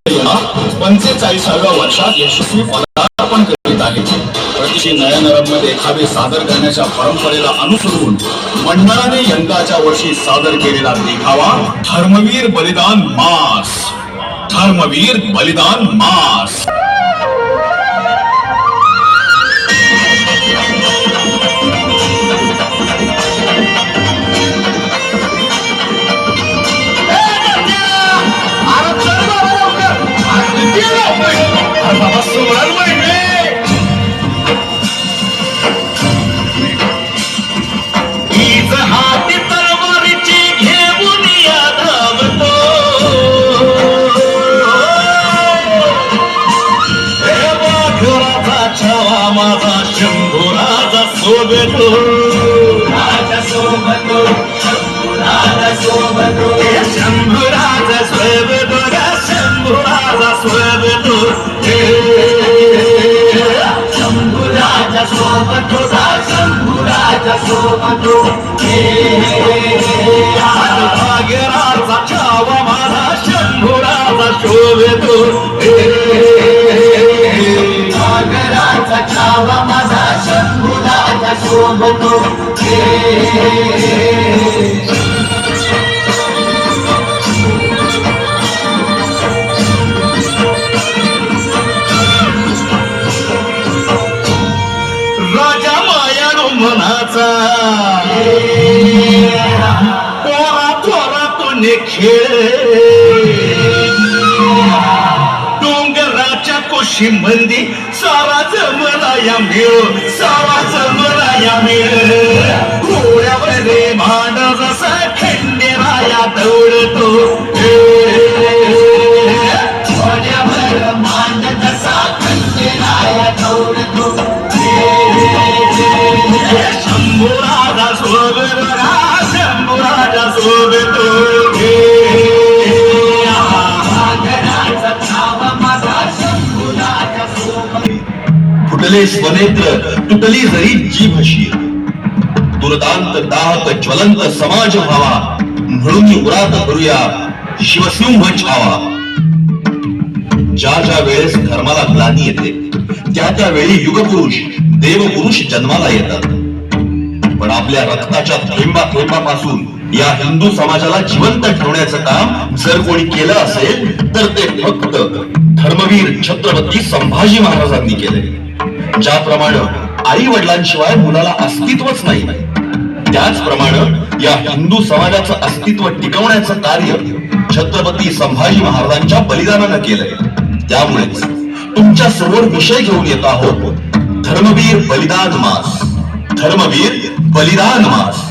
45व्या वर्षात यशस्वी पदार्पण करीत आहे. प्रतिशी नयनरम्य देखावे सादर करण्याच्या परंपरेला अनुसरून मंडळाने यंदाच्या वर्षी सादर केलेला देखावा धर्मवीर बलिदान मास. धर्मवीर बलिदान मास. शंभूराजा सोबतो राजा सोबतो शंभूराजा सोबतो शंभूराजा सोबतो शंभूराजा सोबतो शंभूराजा सोबतो शंभूराजा सोबतो भाग्यराजा छावा माझा शंभूराजा शोभतो भाग्यराजा छावा माझा शंभूराजा शोभतो राजा मायाळू मनाचा पोरा पोरा तुने खेळ डोंगराच्या कोशी मंदी सारा जमलाया मिळ सारा जमलाया मिळ घोड्यावर मांड जसा खंडेराया दौडतो घोड्यावर मांड जसा खंडेराया दौडतो शंभूराजा सोबतो शंभूराजा सोबतो फुटले स्वनेत्र तुटली जरी जीभ शीर दुर्दांत दाहक ज्वलंत समाज व्हावा म्हणून उरात करूया शिवसिंह छावा. ज्या ज्या वेळेस धर्माला ग्लानी येते त्या त्या वेळी युगपुरुष देवपुरुष जन्माला येतात. पण आपल्या रक्ताच्या थेंबा थेंबापासून या हिंदू समाजाला जिवंत ठेवण्याचं काम जर कोणी केलं असेल तर ते फक्त धर्मवीर छत्रपती संभाजी महाराजांनी केले. ज्याप्रमाणे आई वडिलांशिवाय मुलाला अस्तित्वच नाही त्याचप्रमाणे या हिंदू समाजाचं अस्तित्व टिकवण्याचं कार्य छत्रपती संभाजी महाराजांच्या बलिदानानं केलंय. त्यामुळेच तुमच्या समोर विषय घेऊन येत आहोत धर्मवीर बलिदान मास. धर्मवीर बलिदान मास.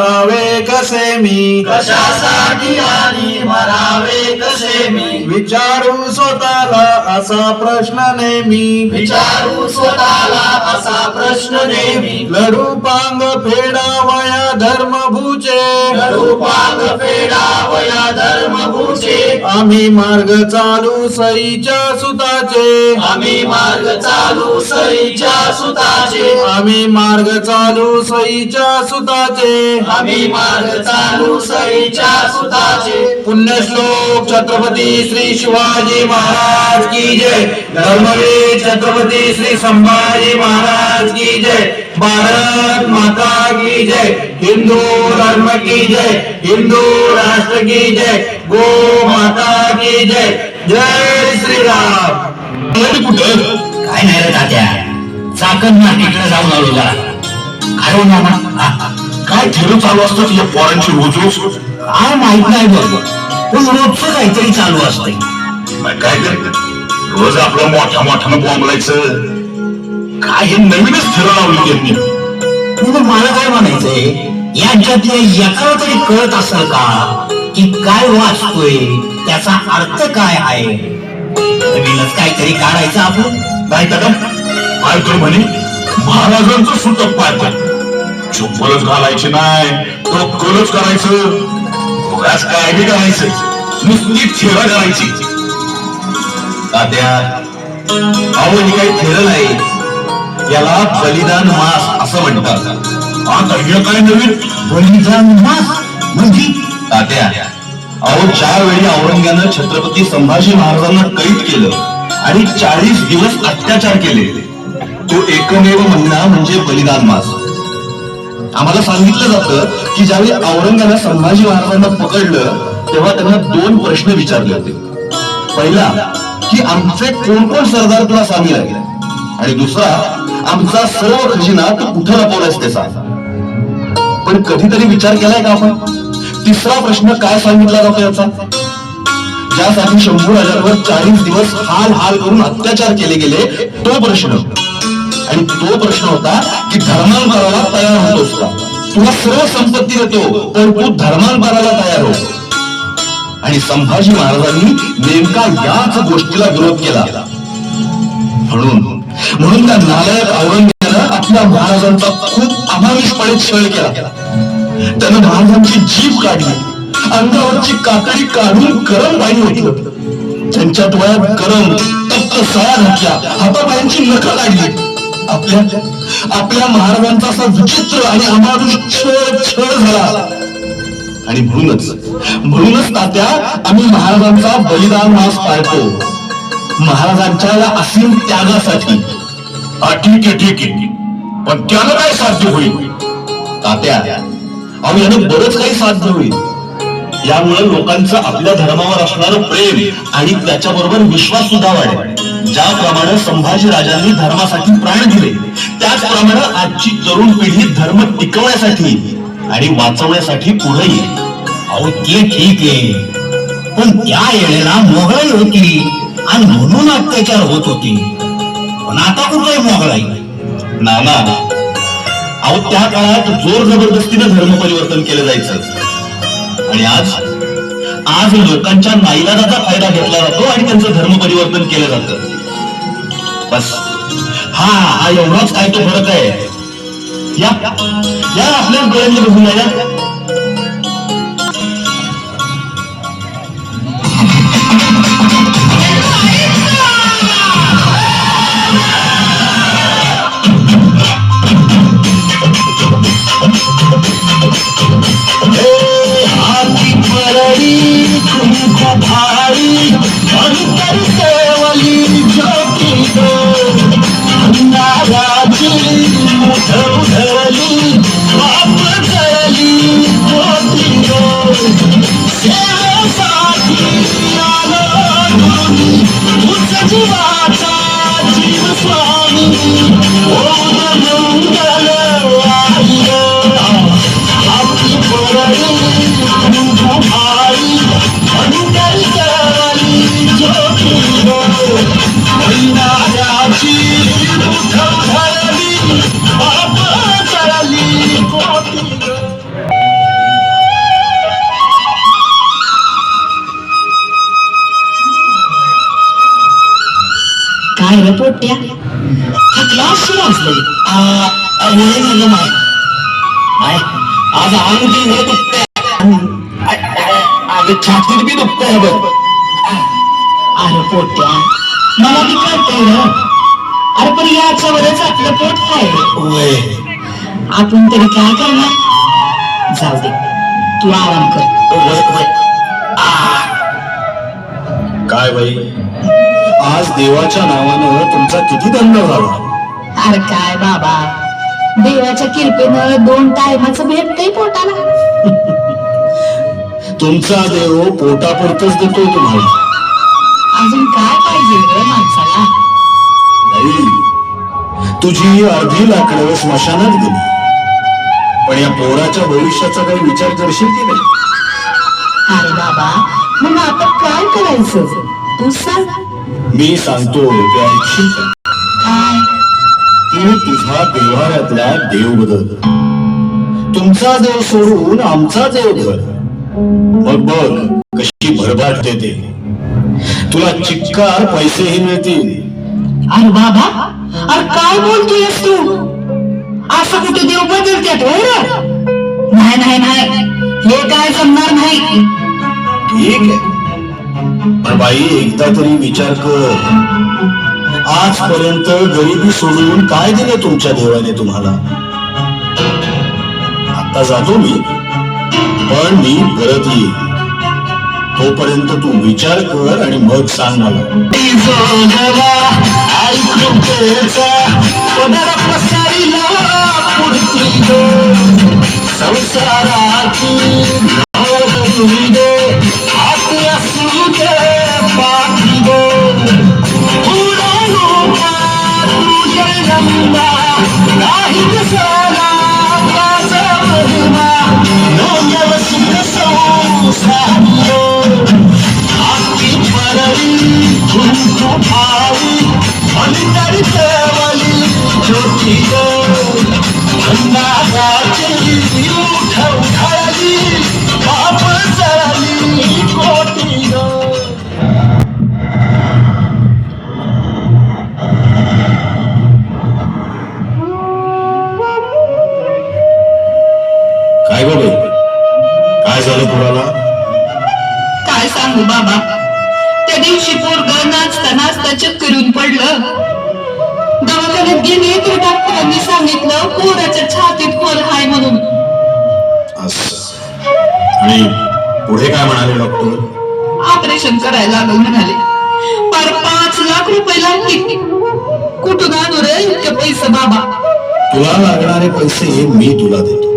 मरावे कसे मी कशासाठी आणि मरावे कसे मी विचारू स्वतःला असा प्रश्न नेहमी विचारू स्वतःला असा प्रश्न नेहमी लढू पांग फेडावया धर्मभूचे लढू पांग फेडावया धर्मभूचे आम्ही मार्ग चालू सईच्या सुताचे आम्ही मार्ग चालू सईच्या सुताचे आम्ही मार्ग चालू सईच्या सुताचे आम्ही मार्ग चालू सईच्या सुताचे पुण्यश्लोक छत्रपती श्री शिवाजी महाराज की जय. धर्मवीर छत्रपती श्री संभाजी महाराज की जय. भारत माता की जय. हिंदू धर्म की जय. हिंदू राष्ट्र की जय. गो माता की जय. जय श्रीराम. कुठं काय नाही रे तात्या चाकण मार्केटला जाऊन आलो जरा. काय हो मामा काय थेरं चालू असतात या पोरांची रोज रोज? काय माहित नाही बघ पण रोजच काहीतरी चालू असतंय. काय करत रोज आपलं मोठ्या मोठ्यानं बोंबलायचं. काय हे नवीनच थेरं लावली त्यांनी. मग मला काय म्हणायचंय यांच्यातल्या एकाला तरी कळत असेल का की काय वाचतोय त्याचा अर्थ काय आहे. नवीनच काहीतरी काढायचं आपण. नाही तर काय तर म्हणे महाराजांचं सुतक पाहतात. चुप्पलच घालायची नाही कलच करायचं. काय बी करायचं नुसती थेरं करायची. तात्या अहो ही काही थेरं नाही याला बलिदान मास असं म्हणतात. आता हे काय नवीन बलिदान मास म्हणजे तात्या अहो, ज्यावेळी औरंग्यानं छत्रपती संभाजी महाराजांना कैद केलं आणि 40 दिवस अत्याचार केले, तो एकमेव महिना म्हणजे बलिदान मास. आम्हाला सांगितलं जातं की ज्यावेळी औरंग्यानं संभाजी महाराजांना पकडलं तेव्हा त्यांना 2 प्रश्न विचारले होते. पहिला, की आमचे कोण कोण सरदार तुला सामील आहे, आणि दुसरा, आमचा सर्व खजिना तू कुठं लपवलास ते सांग. पण कधीतरी विचार केलाय का आपण, तिसरा प्रश्न काय सांगितला जातो याचा? ज्यासाठी शंभू राजांवर 40 दिवस हाल हाल करून अत्याचार केले गेले, तो प्रश्न. आणि तो प्रश्न होता की धर्मांतराला तयार होतोस का? तुला सर्व संपत्ती देतो, पण तू धर्मांतराला तयार हो. आणि संभाजी महाराजांनी नेमका याच गोष्टीला विरोध केला. म्हणून त्या नालायक औरंगजेबानं आपल्या महाराजांचा खूप अमानुषपणे छळ केला. त्यानं महाराजांची जीभ काढली, अंगावरची कातडी काढून गरम पाणी ओतलं, त्यांच्या डोळ्यात गरम तप्त सळा घातल्या, हातापायांची नखं काढली. आपल्या महाराजांचा असा विचित्र आणि अमानुष छळ झाला. आणि म्हणूनच तात्या, आम्ही महाराजांचा बलिदान मास पाळतो, महाराजांच्या या असीम त्यागासाठी. ठीक आहे, पण त्याला काय साध्य होईल? तात्या, अहो, यानं बरंच काही साध्य होईल. यामुळे लोकांचं आपल्या धर्मावर असणारं प्रेम आणि त्याच्याबरोबर विश्वास सुद्धा वाढेल. ज्याप्रमाणे संभाजी राजांनी धर्मासाठी प्राण दिले, त्याचप्रमाणे आजची तरुण पिढी धर्म टिकवण्यासाठी आणि वाचवण्यासाठी पुढे येईल. अहो, ते ठीक आहे, पण त्या वेळेला मोगलाई होती आणि म्हणून अत्याचार होत होते. पण आता कुठलाही मोगलाई नाना, अहो, त्या काळात जोर जबरदस्तीने धर्म परिवर्तन केलं जायचं, आणि आज लोकांच्या नाईलाजाचा फायदा घेतला जातो आणि त्यांचं धर्म परिवर्तन केलं जातं. बस हा एवढाच काय तो फरक आहे. या आपल्या डोळ्यांनी बघून या. काय रे पोट्या, थकला असशील आज अंग दुखतंय, छातीत बी दुखतंय बघ. अरे पोट्या, मला बी कळतंय रे. अरे पण याच्यावरच आपलं पोट काय, आपण तरी काय करणार? जाऊ दे, तू आराम कर. काय बाई, आज देवाच्या नावानं तुमचा किती दंड झाला? अरे काय बाबा, देवाच्या कृपेनं 2 टायमाचं भेटतंय पोटाला. तुमचा देव पोटापुरतच देतोय तुम्हाला. अजून काय पाहिजे रे माणसाला? बाई, तुझी अर्धी लाकडं स्मशानात गेली, पण या पोराच्या भविष्याचा काही विचार करशील की नाही? अरे बाबा, मग आता काय करायचं तू सांग. मी सांगतो ते ऐकशील का? काय? तू तुझा देव्हाऱ्यातला देव बदल, तुमचा देव सोडून आमचा देव धर. मग बघ कशी भरभाट देते. तुला चिक्कार पैसेही मिळतील. अरे बाबा, अरे काय बोलतोयस तू? असं कुठे देव बदलतात होय रे? नाही नाही नाही, हे काय जमणार नाही. ठीक आहे, पण बाई एकदा तरी विचार कर. आजपर्यंत गरिबी सोडून काय दिलं तुमच्या देवाने तुम्हाला? आता जातो मी, पण मी परत येईल. तोपर्यंत तू विचार कर आणि मग सांग मला. काय गो बाई, काय झालं पोराला? काय सांगू बाबा, त्या दिवशी पोरग नाचता नाचता चक्करून पडलं. दवाखान्यात गेले तर डॉक्टरांनी सांगितलं पोराच्या छातीत खोल हाय म्हणून. असं. आणि पुढे काय म्हणाले डॉक्टर? ऑपरेशन करायला लागल म्हणाले. पर 5 लाख रुपये लागतील. कुठून आणू रे इतके पैसे बाबा? तुला लागणारे पैसे मी तुला देतो,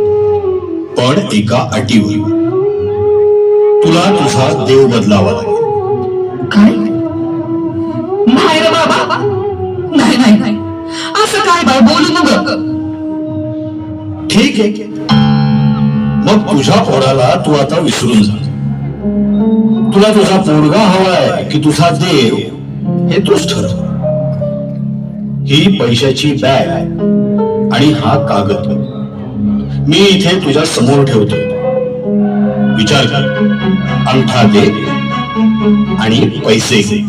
पण एका अटीवर. तुला तुझा देव बदलावा लागेल. काय? नाही रे बाबा, नाही नाही नाही, असं काय बा बोलू नका. ठीक आहे, मग तुझ्या पोराला तू आता विसरून जा. तुला तुझा पोरगा हवाय की तुझा देव, हे तूच ठरव. ही पैशाची बॅग आणि हा कागद मी इथे तुझ्या समोर ठेवतो. विचार कर, अंगठा दे आणि पैसे घे.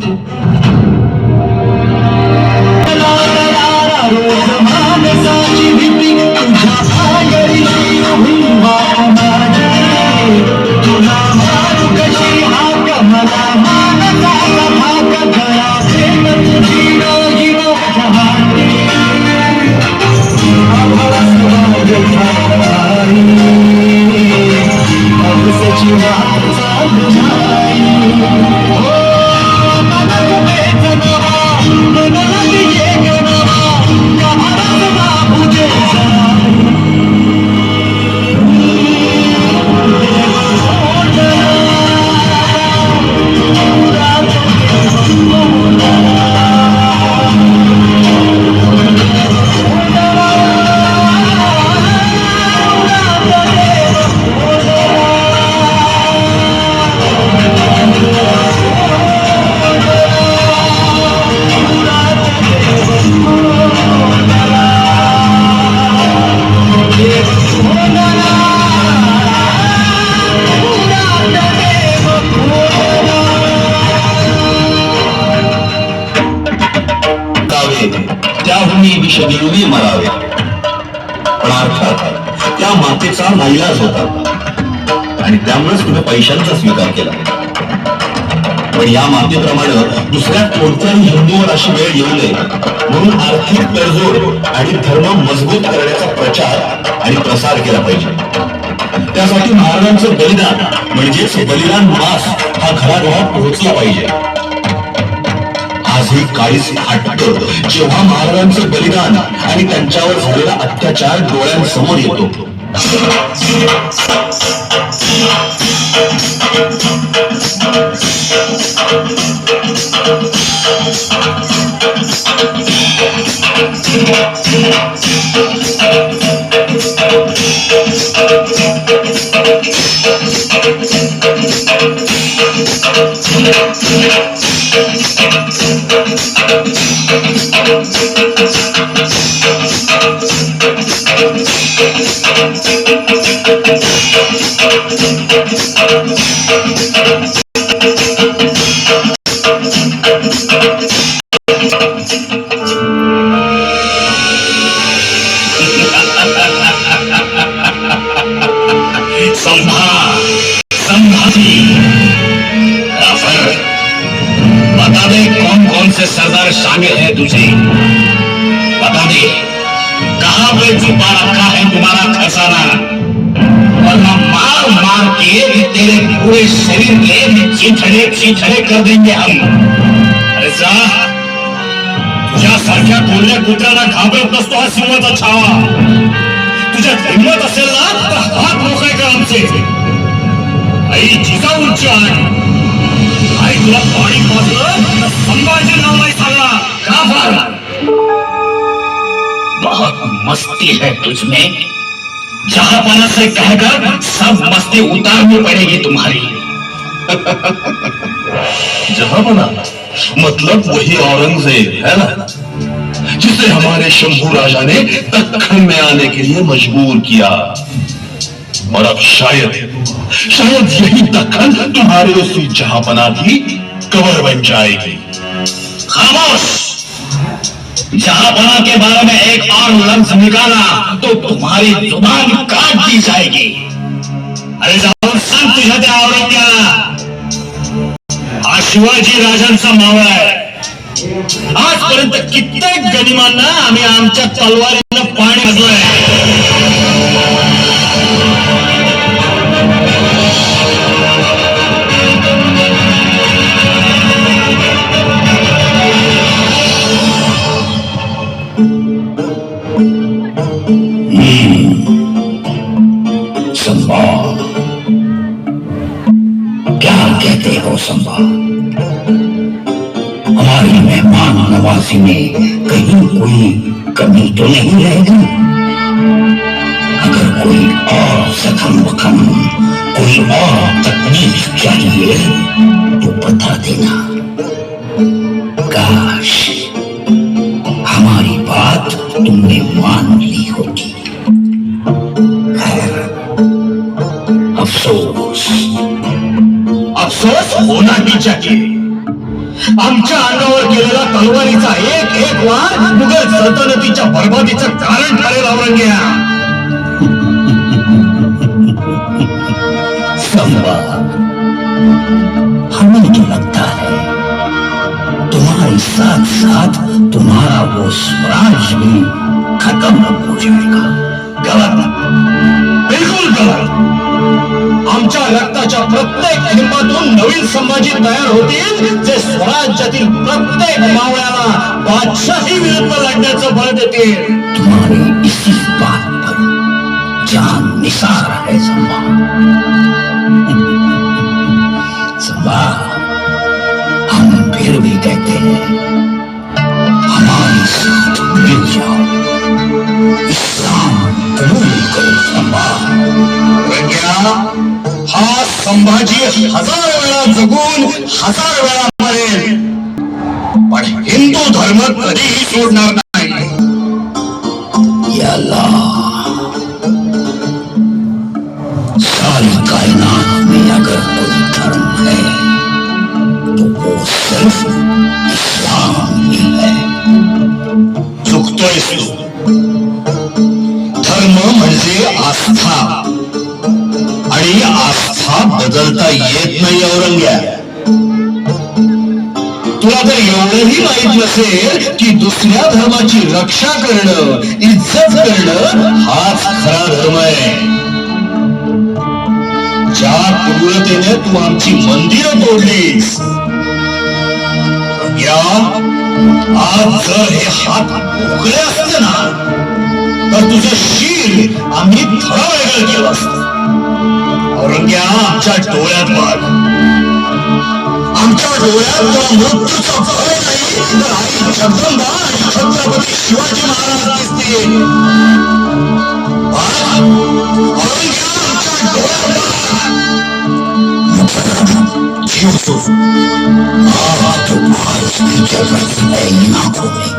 त्याहूनही विषदेवी मरावे, पण अर्थात त्या मातेचा नाईलाज होता आणि त्यामुळेच तुम्ही पैशांचा स्वीकार केला. पण या मातेप्रमाणे दुसऱ्या कोणत्याही हिंदूवर अशी वेळ येऊ नये म्हणून आर्थिक तडजोड आणि धर्म मजबूत करण्याचा प्रचार आणि प्रसार केला पाहिजे. त्यासाठी महाराजांचं बलिदान म्हणजेच बलिदान मास हा घराघरात पोहोचला पाहिजे. आज ही काळीच हटतं जेव्हा महाराजांचं बलिदान आणि त्यांच्यावर झालेला अत्याचार डोळ्यांसमोर येतो. बता दे कौन कौन से सरदार शामिल है तुझे, बता दे कहां पे छुपा रखा है तुम्हारा खजाना. वरना मार मार के तेरे पूरे शरीर के चिथड़े चिथड़े कर देंगे हम. अरे जा, तुझ्यासारख्या कोल्ह्या कुत्र्याला घाबरत नसतो हा सिंहाचा छावा. तुझ्यात हिंमत असेल ना तर हात मोकळे कर आमचे. आई जिजाऊंची आण. आई तुला पाणी पाजलं तर संभाजी नाव नाही सांगणार. का फार बहुत मस्ती है तुझमें. जहांपना से कहकर सब मस्ती उतारनी पड़ेगी तुम्हारी. जहांपना मतलब वही औरंगजेब है ना, जिसे हमारे शंभू राजा ने दक्खन में आने के लिए मजबूर किया. और अब शायद यही दक्खन तुम्हारे उसी जहांपना की कबर बन जाएगी. खामोश. जहांपना के बारे में एक और लफ्ज निकाला तो तुम्हारी जुबान काट दी जाएगी. अरे जाऊन सांग तुझ्या त्या औरंग्याला, हा शिवाजी राजांचा मावळा आहे. आजपर्यंत कित्येक गनिमांना आम्ही आमच्या तलवारीनं पाणी घातलंय. संभा, क्या कहते हो संभा? हमारी मेहमान नवाजी में कहीं कोई कमी तो नहीं रहेगी? अगर कोई और सखम वखम, कोई और तकलीफ चाहिए तो बता देना. काश हमारी बात तुमने मान ली होती. अफसोस होना ही चाहिए. आमच्या अंगावर गेलेला तलवारीचा एक एक वार मुघल सल्तनतीच्या बर्बादीचं कारण ठरेल. औरंग्या, संभा, हमें तो लगता है तुम्हारे साथ साथ तुम्हारा वो स्वराज भी खत्म हो जाएगा. गलत, बिलकुल गलत. आमच्या रक्ताच्या प्रत्येक थेंबातून नवीन संभाजी तयार होतील, जे स्वराज्यातील प्रत्येक मावळ्याला बादशाही विरुद्ध लढण्याचं बळ देतील. तुम्हारी इसी बात पर जान निसार है संभा. संभा, हम फिर भी कहते हैं हमारे साथ मिल जाओ. इस्लाम कबूल करो संभा. हा संभाजी 1000 वेळा जगून 1000 वेळा मरेल, पण हिंदू धर्म कधीही सोडणार नाही. या अल्लाह, सारी कायनात में अगर कोई धर्म है तो वो सिर्फ इस्लाम ही है. चुकतोयस तू. धर्म म्हणजे आस्था, आणि आस्था बदलता येत नाही. औरंग्या, तुला तर एवढंही माहित नसेल की दुसऱ्या धर्माची रक्षा करणं, इज्जत करणं हाच खरा धर्म आहे. ज्या क्रूरतेने तू आमची मंदिरं तोडलीस, आज जर हे हात मोकळे असते ना तर तुझं शीर आम्ही थोडा वेगळं केलं असतं. औरंग्या, आमच्या डोळ्यात बघ. आमच्या डोळ्यात तो मृत्यूचा भय नाही तर आई जगदंबा आणि छत्रपती शिवाजी महाराज दिसतील. औरंग्या, आमच्या डोळ्यात यूसुफ, आज तुम्हारी जगत है इन आंखों में.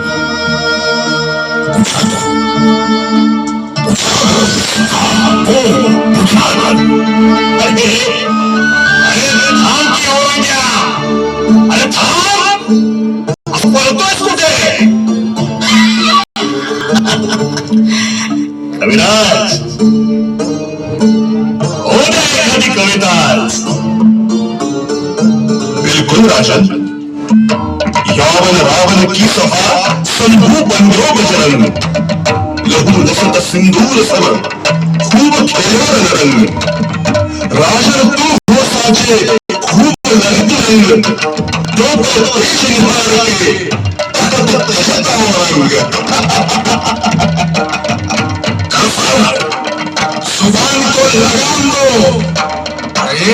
उठा दो, उठा दो. अरे थांब की औरंग्या, अरे थांब. असं पळतोयस कुठे? कविराज, हो दे एखादी कविता. बिल्कुल राजन. यावन रावण की सभा संभू बंधो बजरंग, लहू नसत सिंदूर सम खूप खेळवर रंग, राजन तू हो साचे खूप ललित रंग, तो प्रत्यक्ष निभावे तशाचा रंग. जुबान को लगाम दो. अरे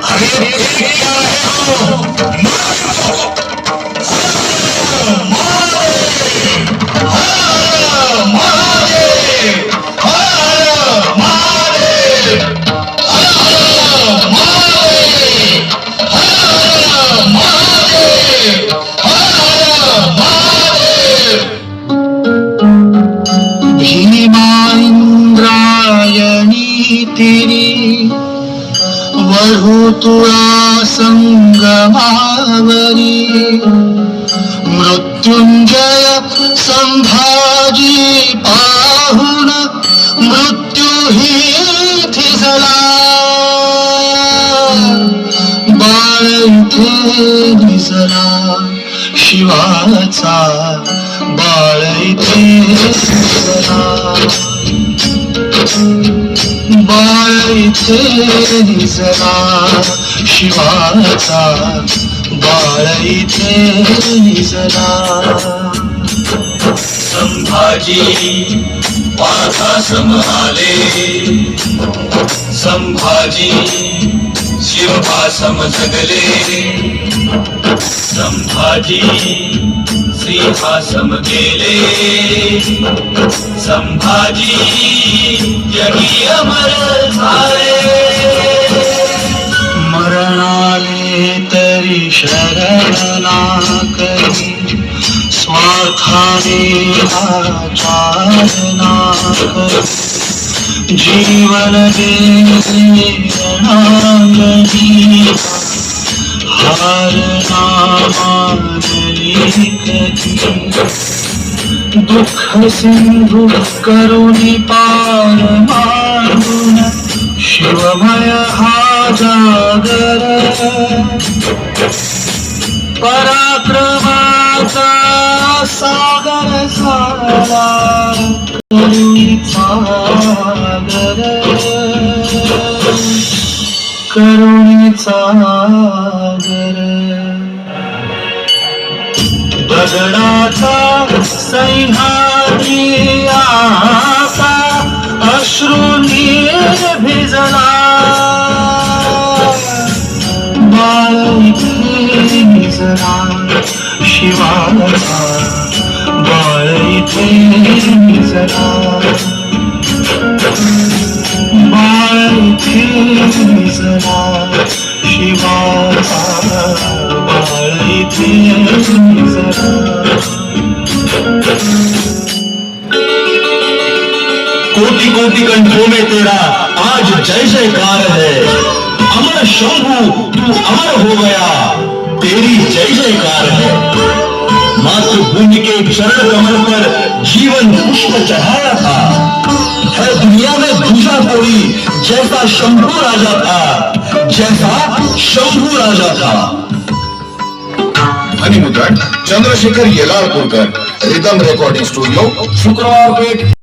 अरे ये क्या है हो? भीमाइंद्रायणी तेरी वधू तुळा संगमावरी, मृत्युंजय संभाजी पाहुन मृत्यू ही थिजला, बाळ इथे निजला शिवाचा, बाळ इथे निजला, बाळ इथे निजला शिवाचा, बाळ इथे निजला. संभाजी माझा समहाले, संभाजी शिवभासम जगले, संभाजी श्रीभासम गेले, संभाजी जगी अमर झाले. मरणाले तरी शरण ना करी, स्वार्थाने आचार ना करी, जीवन दे रणांगणी, हार ना मानली कधी. दुःख सिंधू करुणी पार मारून, शिवमय हा जागर, पराक्रमाचा सागर झाला करुणीचा सागर, करुणीचा सागर. दगडाचा सह्याद्री आसा अश्रूंनी भिजला, बाळ इथे निजला शिवाचा, बाळ इथे निजला, बाळ इथे निजला शिवाचा, बाळ इथे निजला. कोटि कोटि कंठों में तेरा आज जय जयकार है, अमर शंभू तू अमर हो गया, तेरी जय जयकार है. मातृभूमि के चरण कमल पर जीवन पुष्प चढ़ाया था, है दुनिया में दूसरा कोई जैसा शंभू राजा था, जैसा शंभू राजा था. ध्वनिमुद्रण चंद्रशेखर येलारपूरकर, रिदम रेकॉर्डिंग स्टुडिओ, शुक्रवार पेठ.